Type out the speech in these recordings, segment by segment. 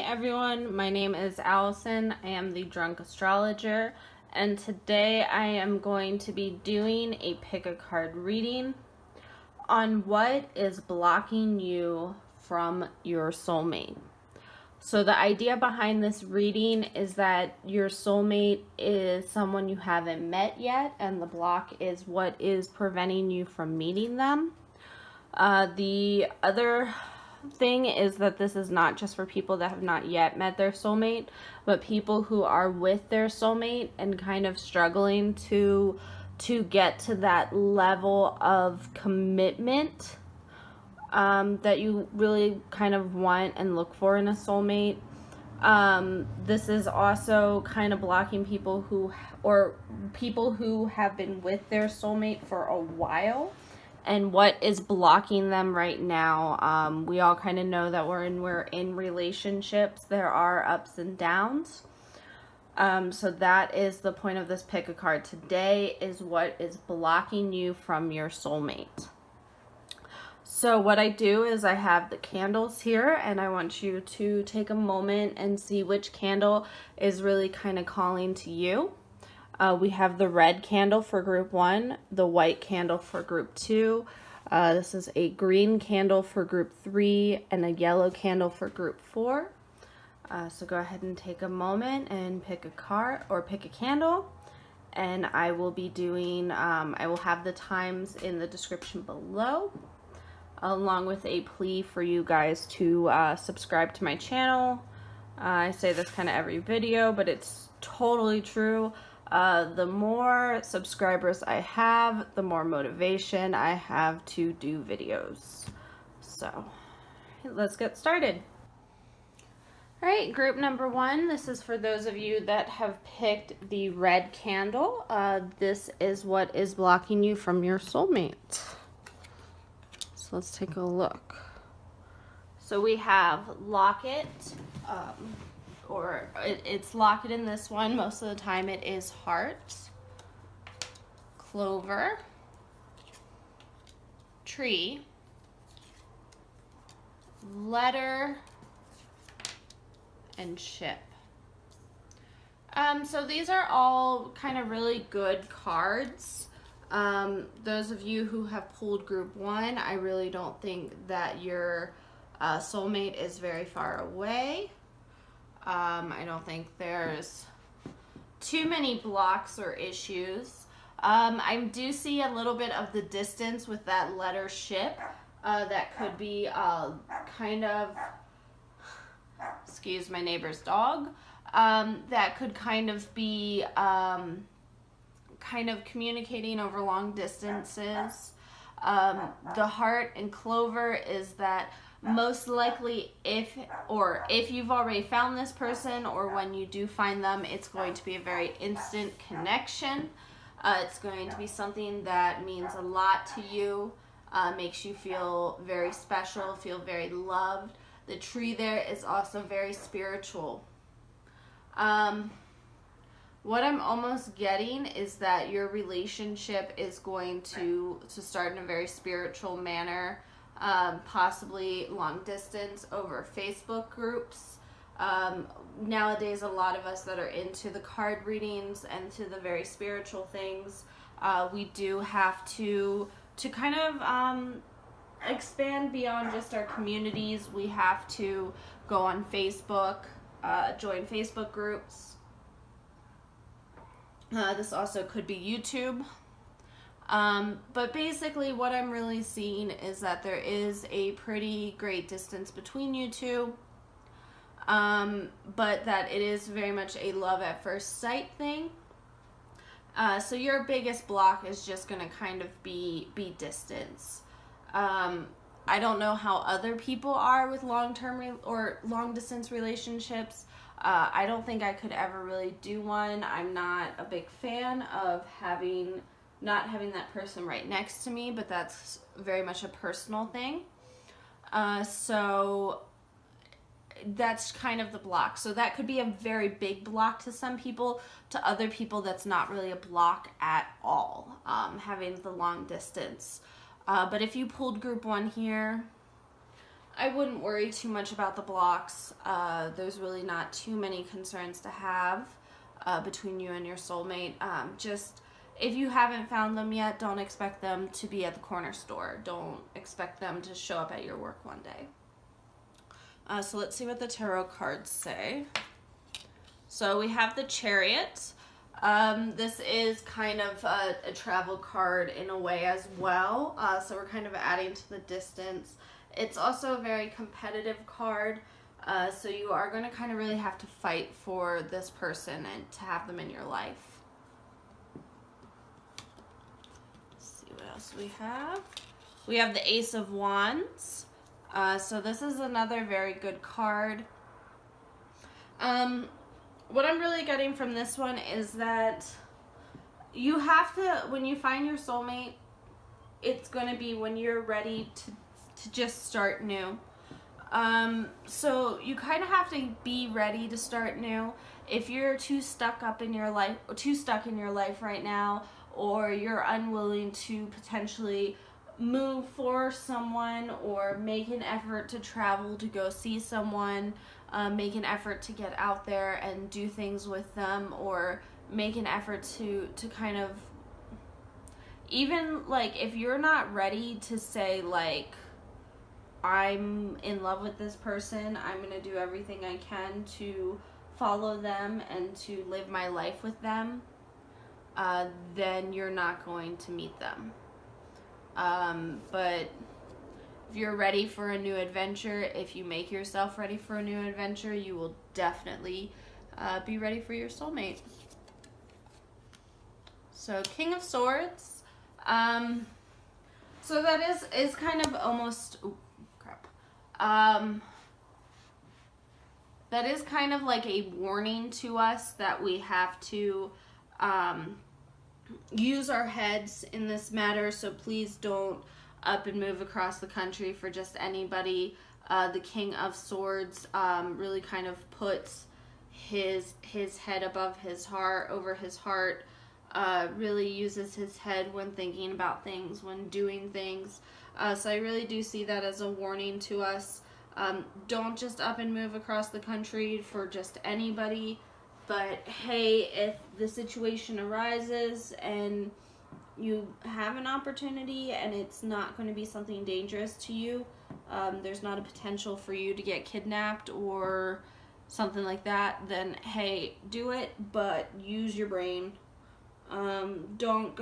everyone, my name is Allison. I am the Drunk Astrologer, and today I am going to be doing a pick a card reading on what is blocking you from your soulmate. So the idea behind this reading is that your soulmate is someone you haven't met yet, and the block is what is preventing you from meeting them. The other thing is that this is not just for people that have not yet met their soulmate, but people who are with their soulmate and kind of struggling to get to that level of commitment that you really kind of want and look for in a soulmate. This is also kind of blocking people who have been with their soulmate for a while. And what is blocking them right now. We all kind of know that we're in relationships. There are ups and downs. So that is the point of this pick a card today, is what is blocking you from your soulmate. So what I do is I have the candles here, and I want you to take a moment and see which candle is really kind of calling to you. We have the red candle for group 1, the white candle for group 2. This is a green candle for group 3 and a yellow candle for group 4. So go ahead and take a moment and pick a card or pick a candle. And I will be doing, I will have the times in the description below, along with a plea for you guys to subscribe to my channel. I say this kind of every video, but it's totally true. The more subscribers I have, the more motivation I have to do videos. So let's get started. All right, group number 1, this is for those of you that have picked the red candle. This is what is blocking you from your soulmate. So let's take a look. So we have locket, it's locket in this one. Most of the time it is heart, clover, tree, letter, and ship. So these are all kind of really good cards. Those of you who have pulled group 1, I really don't think that your soulmate is very far away. I don't think there's too many blocks or issues. I do see a little bit of the distance with that letter ship. That could be kind of, excuse my neighbor's dog, that could kind of be kind of communicating over long distances. The heart and clover is that most likely if you've already found this person, or when you do find them, it's going to be a very instant connection. It's going to be something that means a lot to you, makes you feel very special, feel very loved. The tree there is also very spiritual. What I'm almost getting is that your relationship is going to start in a very spiritual manner. Possibly long distance over Facebook groups. Nowadays, a lot of us that are into the card readings and to the very spiritual things, we do have to kind of expand beyond just our communities. We have to go on Facebook, join Facebook groups. This also could be YouTube. But basically what I'm really seeing is that there is a pretty great distance between you two, but that it is very much a love at first sight thing. So your biggest block is just going to kind of be distance. I don't know how other people are with long-term or long-distance relationships. I don't think I could ever really do one. I'm not a big fan of not having that person right next to me, but that's very much a personal thing. So that's kind of the block. So that could be a very big block to some people. To other people, that's not really a block at all, having the long distance. But if you pulled group 1 here, I wouldn't worry too much about the blocks. There's really not too many concerns to have between you and your soulmate. Just if you haven't found them yet, don't expect them to be at the corner store. Don't expect them to show up at your work one day. So let's see what the tarot cards say. So we have the Chariot. This is kind of a travel card in a way as well. So we're kind of adding to the distance. It's also a very competitive card. So you are going to kind of really have to fight for this person and to have them in your life. Let's see what else we have. We have the Ace of Wands. So this is another very good card. What I'm really getting from this one is that you have to, when you find your soulmate, it's going to be when you're ready to just start new. So you kind of have to be ready to start new. If you're too stuck in your life right now, or you're unwilling to potentially move for someone or make an effort to travel to go see someone, make an effort to get out there and do things with them, or make an effort to kind of, even like if you're not ready to say like, I'm in love with this person, I'm going to do everything I can to follow them and to live my life with them, then you're not going to meet them. But if you're ready for a new adventure, if you make yourself ready for a new adventure, you will definitely be ready for your soulmate. So King of Swords. So that is kind of almost, oh crap. That is kind of like a warning to us that we have to use our heads in this matter. So please don't up and move across the country for just anybody. The King of Swords really kind of puts his head above his heart, over his heart, really uses his head when thinking about things, when doing things. So I really do see that as a warning to us. Don't just up and move across the country for just anybody. But hey, if the situation arises and you have an opportunity and it's not going to be something dangerous to you, there's not a potential for you to get kidnapped or something like that, then hey, do it, but use your brain. Don't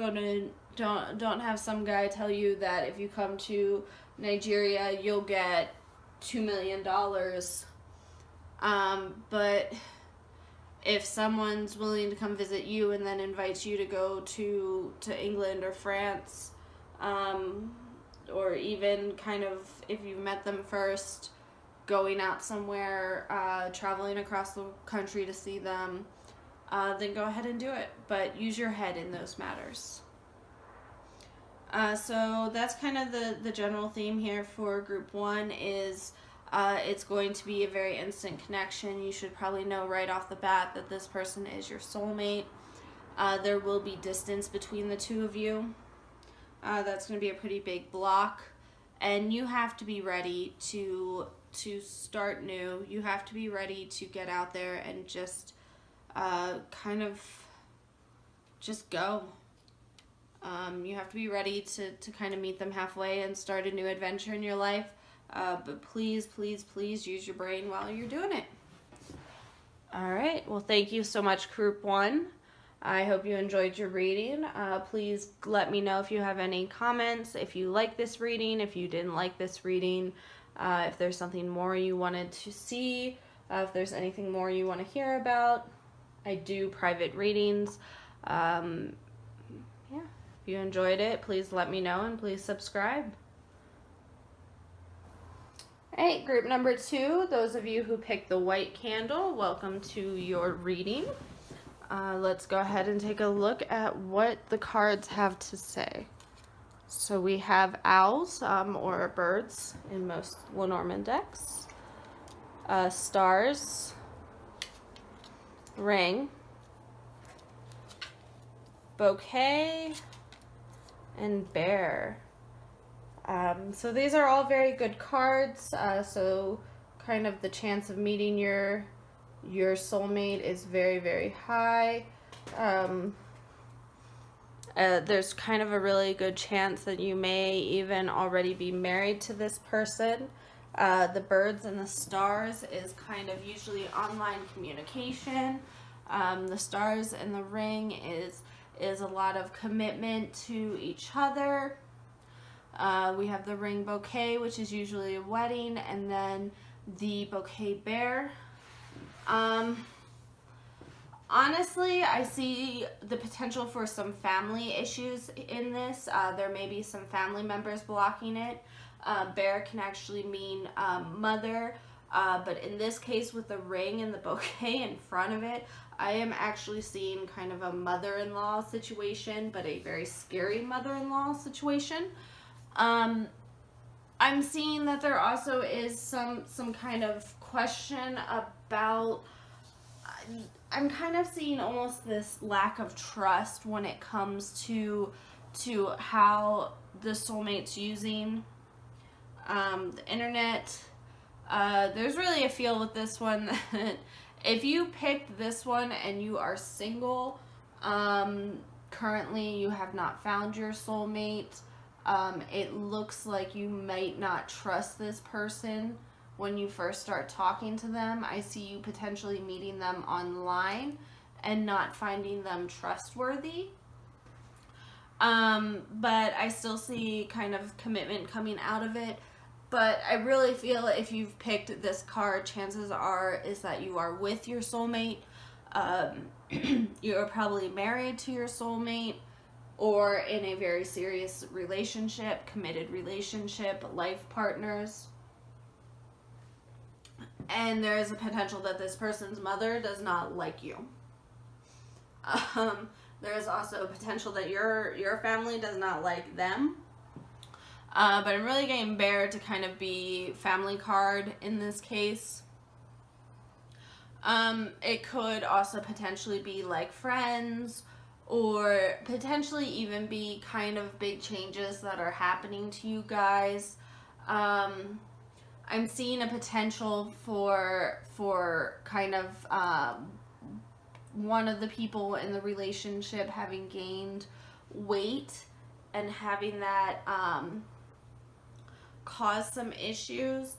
have some guy tell you that if you come to Nigeria you'll get $2 million. But if someone's willing to come visit you and then invites you to go to England or France, or even kind of, if you met them first, going out somewhere, traveling across the country to see them, then go ahead and do it. But use your head in those matters. So that's kind of the general theme here for group 1 is it's going to be a very instant connection. You should probably know right off the bat that this person is your soulmate. There will be distance between the two of you. That's going to be a pretty big block. And you have to be ready to start new. You have to be ready to get out there and just kind of just go. You have to be ready to kind of meet them halfway and start a new adventure in your life. But please, please, please use your brain while you're doing it. All right. Well, thank you so much, Group 1. I hope you enjoyed your reading. Please let me know if you have any comments, if you like this reading, if you didn't like this reading, if there's something more you wanted to see, if there's anything more you want to hear about. I do private readings. Yeah. If you enjoyed it, please let me know and please subscribe. All right, group number 2, those of you who picked the white candle, welcome to your reading. Let's go ahead and take a look at what the cards have to say. So we have owls, or birds in most Lenormand decks, stars, ring, bouquet, and bear. So these are all very good cards. So kind of the chance of meeting your soulmate is very, very high. There's kind of a really good chance that you may even already be married to this person. The birds and the stars is kind of usually online communication. The stars and the ring is a lot of commitment to each other. We have the ring bouquet, which is usually a wedding, and then the bouquet bear. Honestly, I see the potential for some family issues in this. There may be some family members blocking it. Bear can actually mean mother, but in this case with the ring and the bouquet in front of it, I am actually seeing kind of a mother-in-law situation, but a very scary mother-in-law situation. I'm seeing that there also is some kind of question about, I'm kind of seeing almost this lack of trust when it comes to how the soulmate's using the internet. There's really a feel with this one that if you picked this one and you are single, currently you have not found your soulmate, it looks like you might not trust this person when you first start talking to them. I see you potentially meeting them online and not finding them trustworthy. But I still see kind of commitment coming out of it. But I really feel if you've picked this card, chances are is that you are with your soulmate. You're probably married to your soulmate or in a very serious relationship, committed relationship, life partners. And there is a potential that this person's mother does not like you. There is also a potential that your family does not like them. But I'm really getting Bear to kind of be family card in this case. It could also potentially be like friends, or potentially even be kind of big changes that are happening to you guys. I'm seeing a potential for kind of one of the people in the relationship having gained weight and having that cause some issues.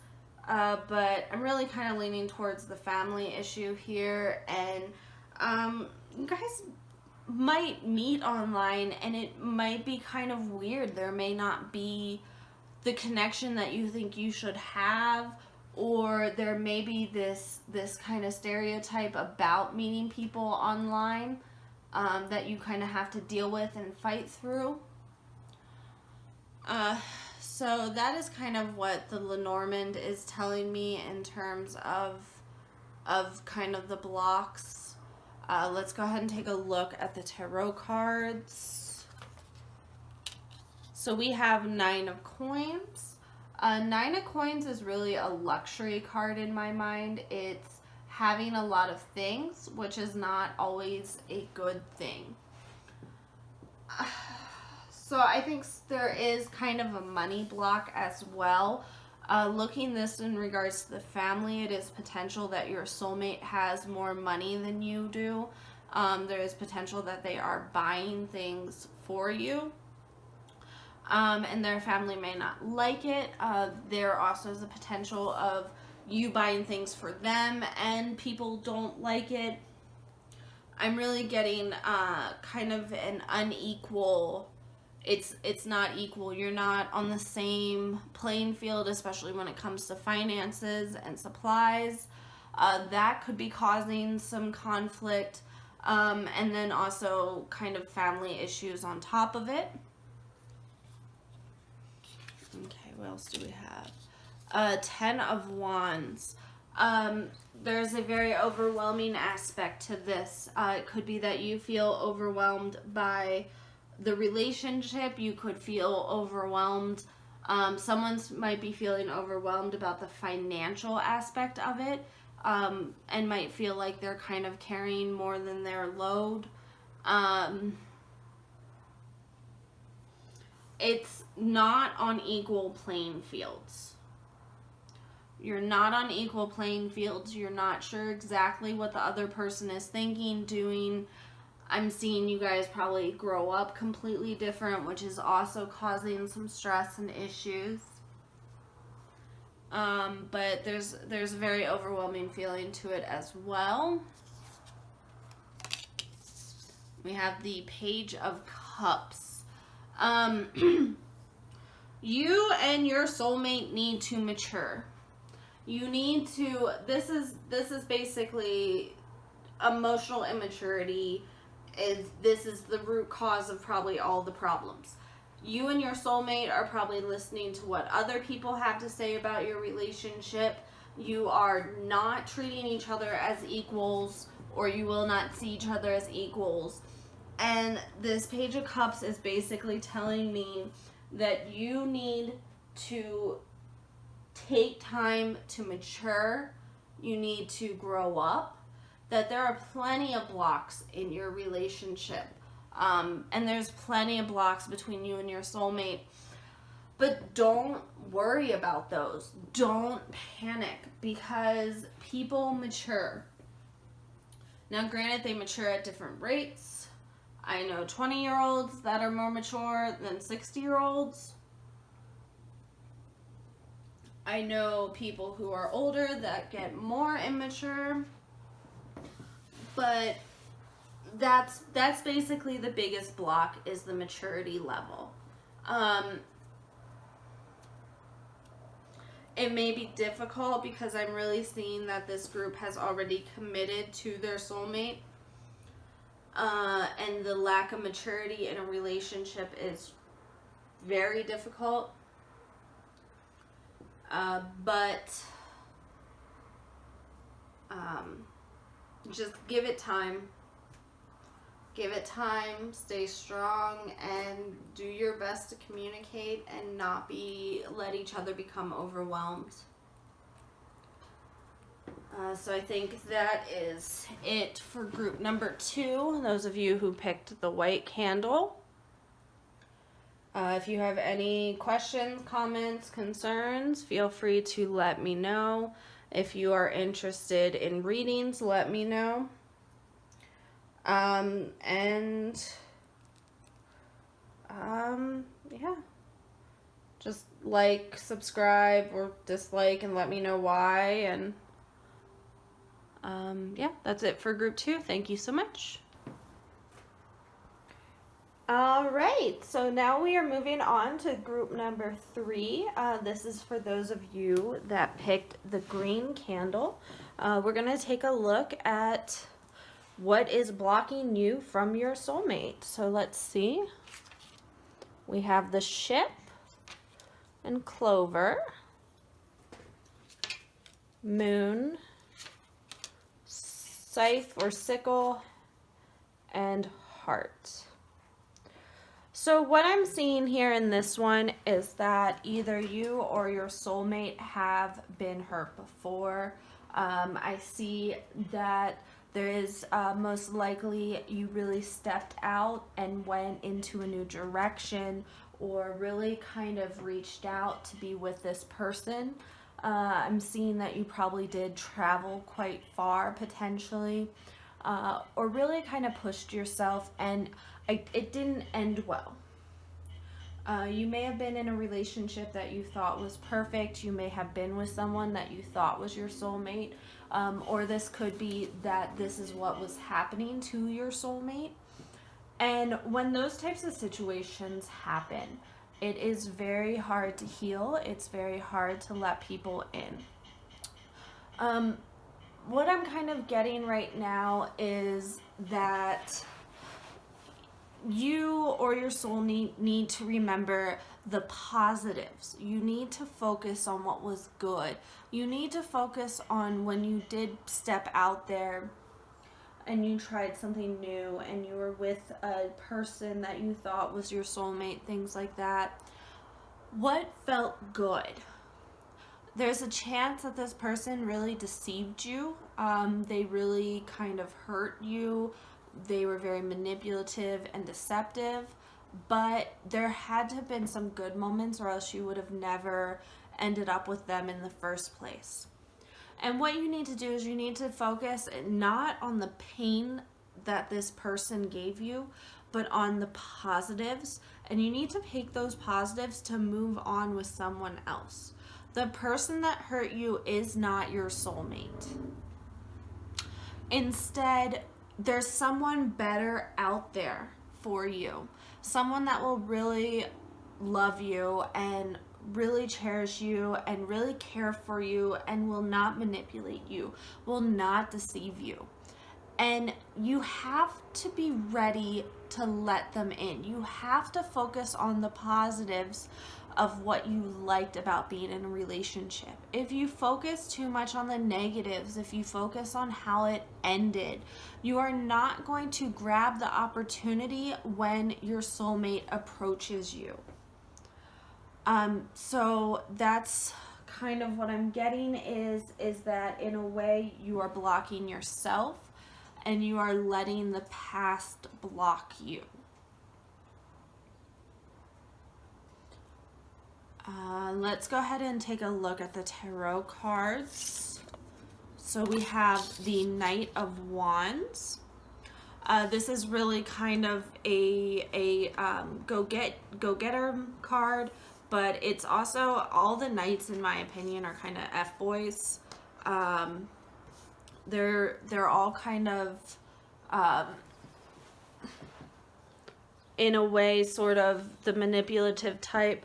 But I'm really kind of leaning towards the family issue here, and you guys might meet online and it might be kind of weird. There may not be the connection that you think you should have, or there may be this kind of stereotype about meeting people online that you kind of have to deal with and fight through. So that is kind of what the Lenormand is telling me in terms of kind of the blocks. Let's go ahead and take a look at the tarot cards. So we have 9 of Coins. 9 of Coins is really a luxury card in my mind. It's having a lot of things, which is not always a good thing. So I think there is kind of a money block as well. Looking this in regards to the family, it is potential that your soulmate has more money than you do. There is potential that they are buying things for you. And their family may not like it. There also is a potential of you buying things for them and people don't like it. I'm really getting kind of an unequal, it's not equal. You're not on the same playing field, especially when it comes to finances and supplies. That could be causing some conflict. And then also kind of family issues on top of it. Okay, what else do we have? 10 of Wands. There's a very overwhelming aspect to this. It could be that you feel overwhelmed by the relationship. You could feel overwhelmed. Someone might be feeling overwhelmed about the financial aspect of it, and might feel like they're kind of carrying more than their load. it's not on equal playing fields. You're not on equal playing fields. You're not sure exactly what the other person is thinking, doing. I'm seeing you guys probably grow up completely different, which is also causing some stress and issues. But there's a very overwhelming feeling to it as well. We have the Page of Cups. You and your soulmate need to mature. You need to, this is basically emotional immaturity. This is the root cause of probably all the problems. You and your soulmate are probably listening to what other people have to say about your relationship. You are not treating each other as equals, or you will not see each other as equals. And this Page of Cups is basically telling me that you need to take time to mature. You need to grow up. That there are plenty of blocks in your relationship. And there's plenty of blocks between you and your soulmate. But don't worry about those. Don't panic, because people mature. Now, granted, they mature at different rates. I know 20-year-olds that are more mature than 60-year-olds. I know people who are older that get more immature. But that's basically the biggest block, is the maturity level. It may be difficult because I'm really seeing that this group has already committed to their soulmate. And the lack of maturity in a relationship is very difficult. But just give it time. Give it time, stay strong, and do your best to communicate and not let each other become overwhelmed. So I think that is it for group number 2, those of you who picked the white candle. If you have any questions, comments, concerns, feel free to let me know. If you are interested in readings, let me know. Yeah. Just like, subscribe, or dislike, and let me know why. And yeah, that's it for group 2. Thank you so much. All right, so now we are moving on to group number 3. This is for those of you that picked the green candle. We're going to take a look at what is blocking you from your soulmate. So let's see. We have the Ship and Clover, Moon, Scythe or Sickle, and Heart. So what I'm seeing here in this one is that either you or your soulmate have been hurt before. I see that there is most likely you really stepped out and went into a new direction, or really kind of reached out to be with this person. I'm seeing that you probably did travel quite far potentially, or really kind of pushed yourself, and it didn't end well. You may have been in a relationship that you thought was perfect. You may have been with someone that you thought was your soulmate. Or this could be that this is what was happening to your soulmate. And when those types of situations happen, it is very hard to heal. It's very hard to let people in. What I'm kind of getting right now is that you or your soul need to remember the positives. You need to focus on what was good. You need to focus on when you did step out there and you tried something new and you were with a person that you thought was your soulmate, things like that. What felt good? There's a chance that this person really deceived you. They really kind of hurt you. They were very manipulative and deceptive, but there had to have been some good moments, or else you would have never ended up with them in the first place. And what you need to do is you need to focus not on the pain that this person gave you, but on the positives. And you need to take those positives to move on with someone else. The person that hurt you is not your soulmate. Instead, there's someone better out there for you. Someone that will really love you and really cherish you and really care for you and will not manipulate you, will not deceive you. And you have to be ready to let them in. You have to focus on the positives of what you liked about being in a relationship. If you focus too much on the negatives, if you focus on how it ended, you are not going to grab the opportunity when your soulmate approaches you. So that's kind of what I'm getting is that in a way you are blocking yourself and you are letting the past block you. Let's go ahead and take a look at the tarot cards. So we have the Knight of Wands. This is really kind of a go-getter card, but it's also, all the knights in my opinion are kind of F-boys. They're all kind of in a way sort of the manipulative type.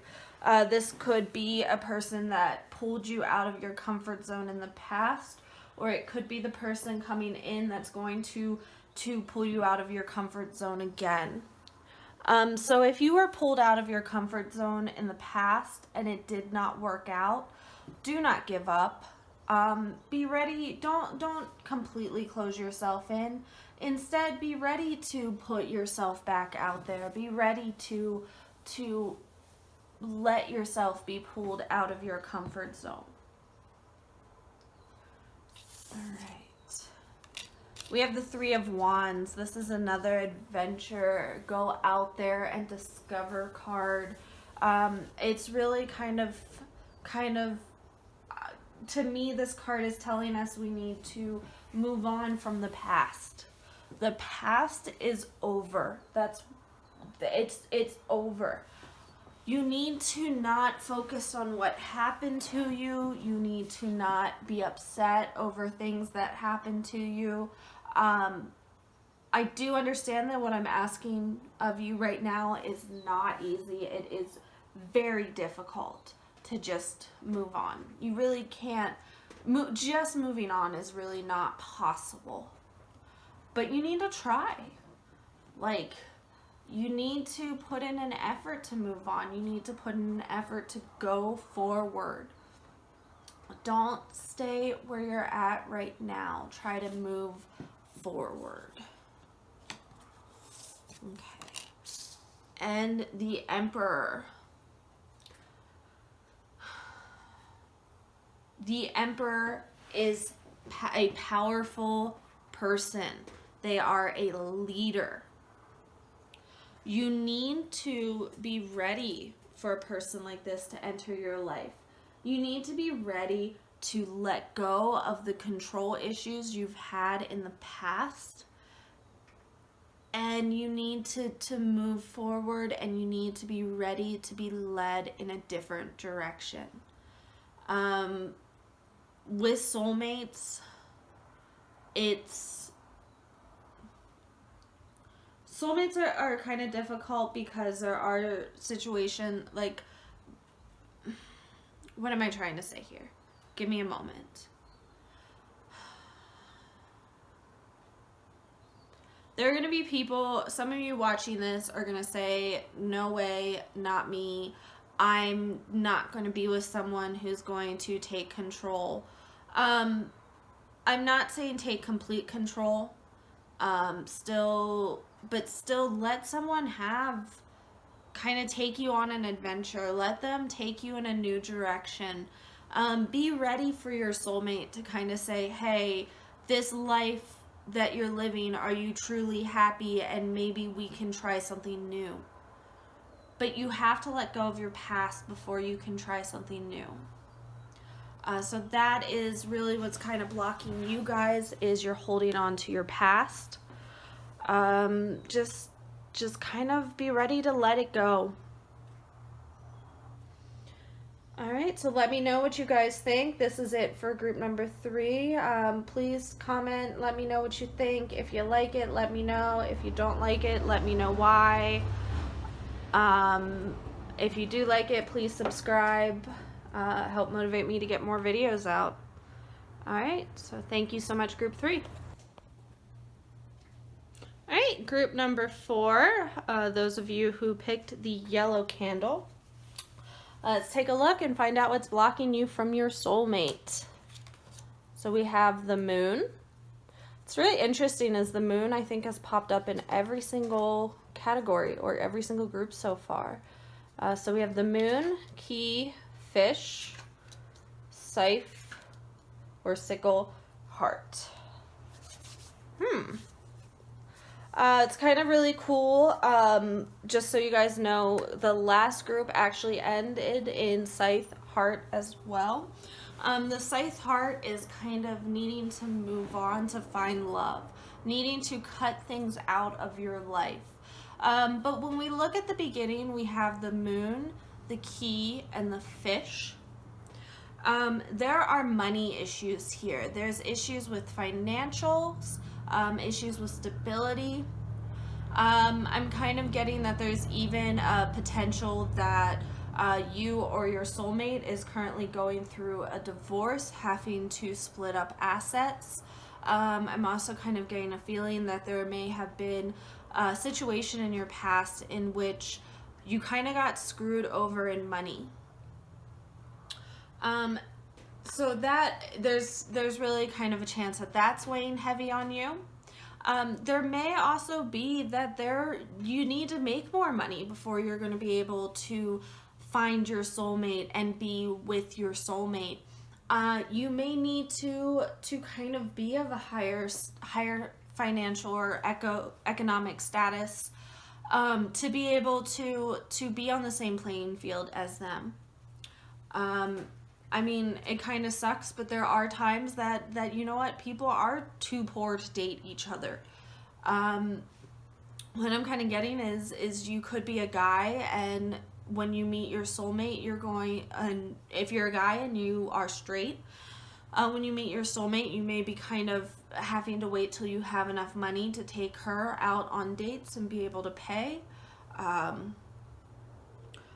This could be a person that pulled you out of your comfort zone in the past, or it could be the person coming in that's going to pull you out of your comfort zone again. So if you were pulled out of your comfort zone in the past and it did not work out, do not give up. Be ready. Don't completely close yourself in. Instead, be ready to put yourself back out there. Be ready to let yourself be pulled out of your comfort zone. All right. We have the Three of Wands. This is another adventure, go out there and discover card. It's really kind of, to me, this card is telling us we need to move on from the past. The past is over. It's over. You need to not focus on what happened to you. You need to not be upset over things that happened to you. I do understand that what I'm asking of you right now is not easy. It is very difficult to just move on. You really can't. Just moving on is really not possible. But you need to try. Like, you need to put in an effort to move on. You need to put in an effort to go forward. Don't stay where you're at right now. Try to move forward. Okay. And the Emperor. The Emperor is a powerful person. They are a leader. You need to be ready for a person like this to enter your life. You need to be ready to let go of the control issues you've had in the past. And you need to move forward, and you need to be ready to be led in a different direction. With soulmates, soulmates are kind of difficult because there are situations like, what am I trying to say here? Give me a moment. There are going to be people, some of you watching this are going to say, no way, not me. I'm not going to be with someone who's going to take control. I'm not saying take complete control. Still let someone kind of take you on an adventure. Let them take you in a new direction. Be ready for your soulmate to kind of say, hey, this life that you're living, are you truly happy? And maybe we can try something new. but you have to let go of your past before you can try something new. So that is really what's kind of blocking you guys, is you're holding on to your past. Just kind of be ready to let it go. All right, so let me know what you guys think. This is it for group number 3. Please comment, let me know what you think. If you like it, let me know. If you don't like it, let me know why. If you do like it, please subscribe. Help motivate me to get more videos out. All right, so thank you so much, group 3. All right, group number 4, those of you who picked the yellow candle. Let's take a look and find out what's blocking you from your soulmate. So we have the moon. It's really interesting, as the moon, I think, has popped up in every single category or every single group so far. So we have the moon, key, fish, scythe, or sickle, heart. It's kind of really cool. Just so you guys know, the last group actually ended in scythe, heart as well. The scythe heart is kind of needing to move on to find love, needing to cut things out of your life. But when we look at the beginning, we have the moon, the key, and the fish. There are money issues here. There's issues with financials, issues with stability. I'm kind of getting that there's even a potential that you or your soulmate is currently going through a divorce, having to split up assets. I'm also kind of getting a feeling that there may have been a situation in your past in which you kind of got screwed over in money. So that there's really kind of a chance that that's weighing heavy on you. There may also be that you need to make more money before you're going to be able to find your soulmate and be with your soulmate. You may need to kind of be of a higher financial or economic status to be able to be on the same playing field as them. I mean, it kind of sucks, but there are times that you know what, people are too poor to date each other. What I'm kind of getting is you could be a guy, and when you meet your soulmate, and if you're a guy and you are straight, when you meet your soulmate, you may be kind of having to wait till you have enough money to take her out on dates and be able to pay.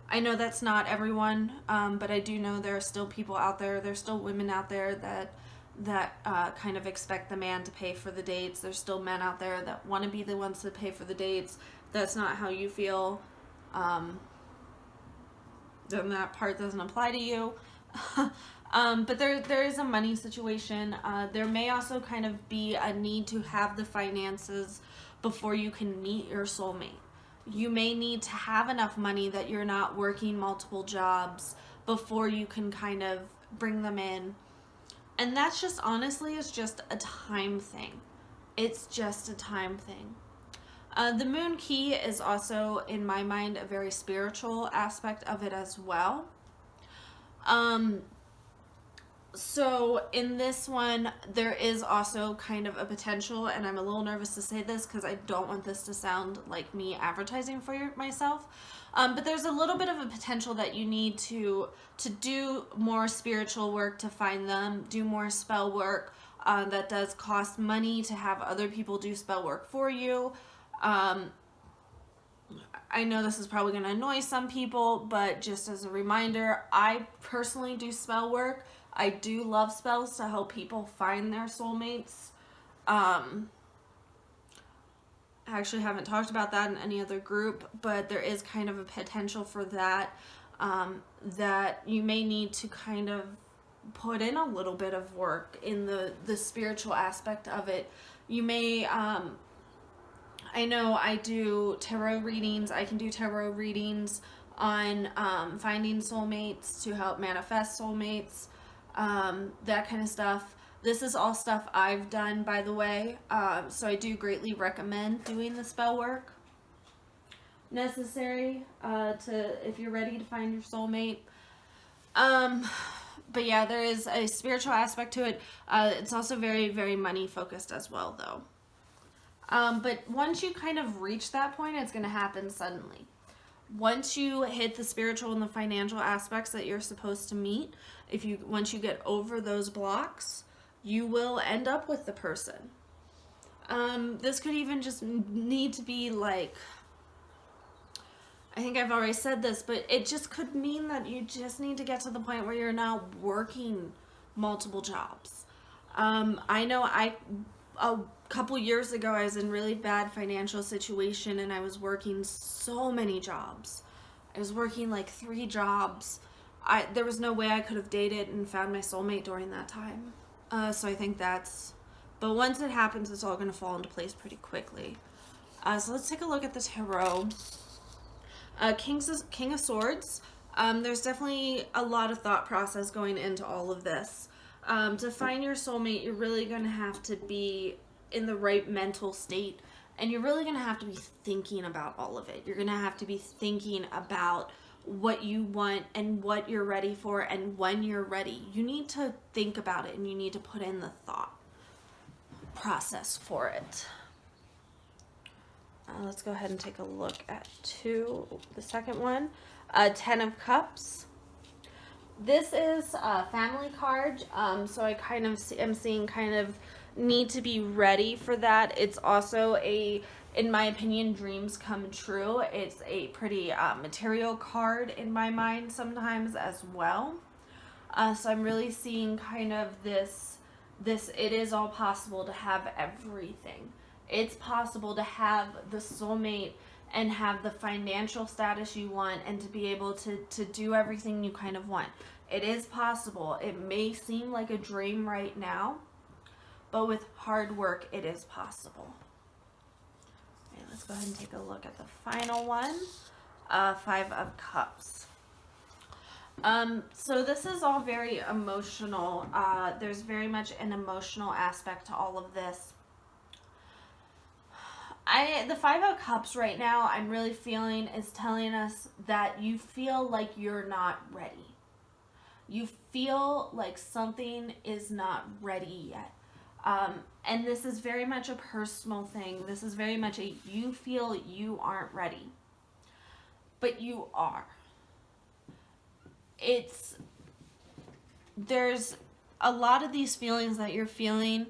I know that's not everyone, but I do know there are still people out there, there's still women out there that kind of expect the man to pay for the dates. There's still men out there that want to be the ones to pay for the dates. That's not how you feel. Then that part doesn't apply to you. But there is a money situation. There may also kind of be a need to have the finances before you can meet your soulmate. You may need to have enough money that you're not working multiple jobs before you can kind of bring them in. And that's just, honestly, it's just a time thing. It's just a time thing. The moon key is also, in my mind, a very spiritual aspect of it as well. So in this one, there is also kind of a potential, and I'm a little nervous to say this because I don't want this to sound like me advertising for myself, but there's a little bit of a potential that you need to do more spiritual work to find them, do more spell work. That does cost money to have other people do spell work for you. I know this is probably going to annoy some people, but just as a reminder, I personally do spell work. I do love spells to help people find their soulmates. I actually haven't talked about that in any other group, but there is kind of a potential for that, that you may need to kind of put in a little bit of work in the spiritual aspect of it. You may, I know I do tarot readings. I can do tarot readings on finding soulmates, to help manifest soulmates. That kind of stuff. This is all stuff I've done, by the way, so I do greatly recommend doing the spell work. necessary if you're ready to find your soulmate. But yeah, there is a spiritual aspect to it. It's also very, very money focused as well, though. But once you kind of reach that point, it's going to happen suddenly. Once you hit the spiritual and the financial aspects that you're supposed to meet, once you get over those blocks, you will end up with the person. This could even just need to be like, I think I've already said this, but it just could mean that you just need to get to the point where you're not working multiple jobs. I know a couple years ago, I was in really bad financial situation and I was working so many jobs. I was working like 3 jobs. There was no way I could have dated and found my soulmate during that time. So I think but once it happens, it's all going to fall into place pretty quickly. So let's take a look at the tarot. King of Swords. There's definitely a lot of thought process going into all of this. To find your soulmate, you're really going to have to be in the right mental state, and you're really going to have to be thinking about all of it. You're going to have to be thinking about what you want and what you're ready for and when you're ready. You need to think about it, and you need to put in the thought process for it. Let's go ahead and take a look at the second one. 10 of Cups. This is a family card, so I kind of am seeing kind of need to be ready for that. It's also in my opinion, dreams come true. It's a pretty material card in my mind sometimes as well. So I'm really seeing kind of this, it is all possible to have everything. It's possible to have the soulmate and have the financial status you want and to be able to do everything you kind of want. It is possible. It may seem like a dream right now, but with hard work, it is possible. Okay, let's go ahead and take a look at the final one. 5 of Cups. So this is all very emotional. There's very much an emotional aspect to all of this. The 5 of Cups right now, I'm really feeling is telling us that you feel like you're not ready. You feel like something is not ready yet. And this is very much a personal thing. This is very much you feel you aren't ready. But you are. There's a lot of these feelings that you're feeling.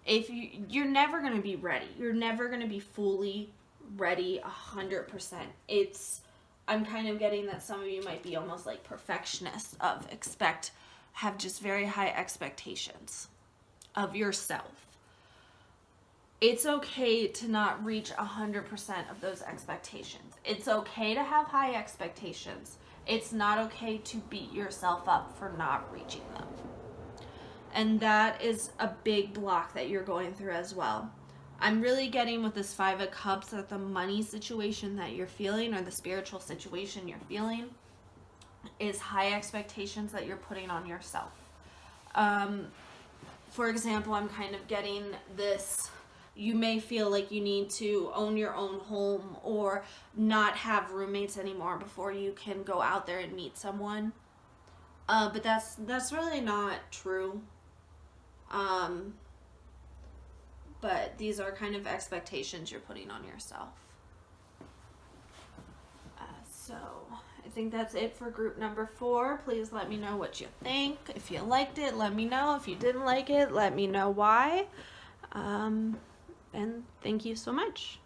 You're never going to be ready. You're never going to be fully ready 100%. I'm kind of getting that some of you might be almost like perfectionists have just very high expectations of yourself. It's okay to not reach 100% of those expectations. It's okay to have high expectations. It's not okay to beat yourself up for not reaching them. And that is a big block that you're going through as well. I'm really getting with this 5 of Cups that the money situation that you're feeling or the spiritual situation you're feeling is high expectations that you're putting on yourself. For example, I'm kind of getting this, you may feel like you need to own your own home or not have roommates anymore before you can go out there and meet someone. But that's really not true. But these are kind of expectations you're putting on yourself. So I think that's it for group number 4. Please let me know what you think. If you liked it, let me know. If you didn't like it, let me know why. And thank you so much.